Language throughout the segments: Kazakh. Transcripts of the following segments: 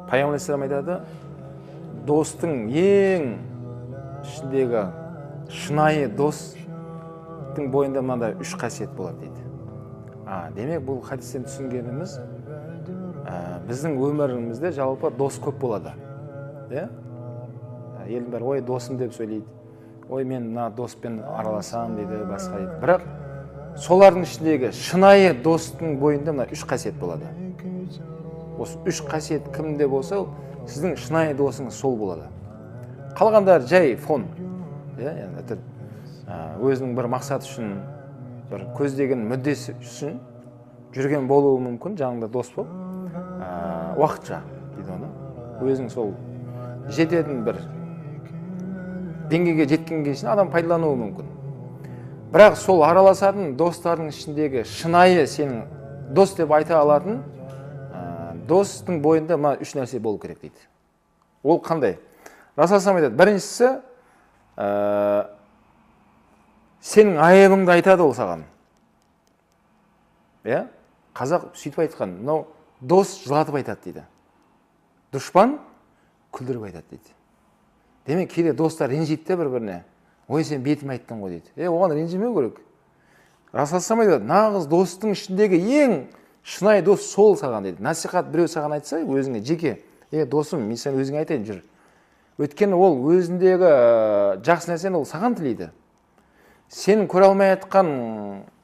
Пайғамбар алейхиссалам айтады, достың ең ішіндегі шынайы достың бойында мынандай 3 қасиет болады дейді. Демек бұл хадистен түсінгеніміз, біздің өмірімізде жалпы дос көп болады. Елдің бәрі ой досым деп сөйлейді. Ой мен мына доспен араласам дейді, басқа дейді. Бірақ солардың ішіндегі шынайы достың бойында мына 3 қасиет болады. Осы 3 қасиет кімде болса, сіздің шынайы досыңыз сол болады. Қалғандар жай фон. Өзінің бір мақсат үшін, бір көздеген мүддесі үшін жүрген болуы мүмкін, жаңында дос болып. Уақытша дейді оны. Өзінің сол жететін бір деңгейге жеткенге шейін адам пайдалануы мүмкін. Бірақ сол араласатын достардың ішіндегі шынайы сенің дос деп айта алатын достың бойында мына 3 нәрсе болу керек дейді. Ол қандай? Расул айтады, біріншісі, сенің айыбыңды айтады ол саған. Қазақ сөйтіп айтқан, мынау дос жылатып айтады дейді. Дұшпан күлдіріп айтады дейді. Демек кейде достар ренжиді бір-біріне. Ой, сен бетіме айттың ғой дейді. Оған ренжімеу керек. Расул айтады, нағыз достың ішіндегі ең шынайы дос сол саған дейді. Насихат біреу саған айтса, өзіңе жеке, досым, мен сен өзіңе айтайын жүр. Өйткені ол өзіндегі жақсы нәрсені ол саған тілейді. Сенің көре алмай атқан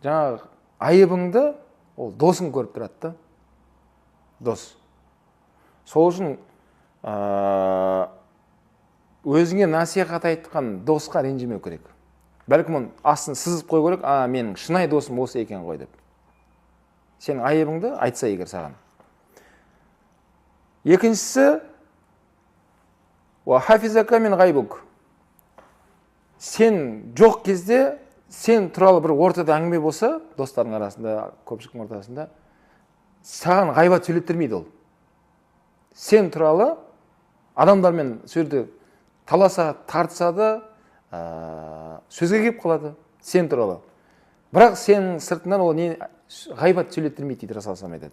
жаңағы айыбыңды ол досың көріп тұрады. Дос. Сол үшін өзіңе насихат айтқан досқа ренжімеу керек. Бәлкім оның астын сызып қой керек, менің шынайы досым осы екен ғой деп. Сенің айыбыңды айтса егер саған. Екіншісі, хафизака мин ғайбук. Сен жоқ кезде, сен туралы бір ортада әңгіме болса, достардың арасында, көпшіліктің ортасында, саған ғайбат сөйлеттірмейді ол. Сен туралы адамдармен сөйледі таласа, тартысады, сөзге кеп қалады, сен туралы. Бірақ сенің сыртынан ол ғайбат сөйлеттірмейді дейді, Расул айтады.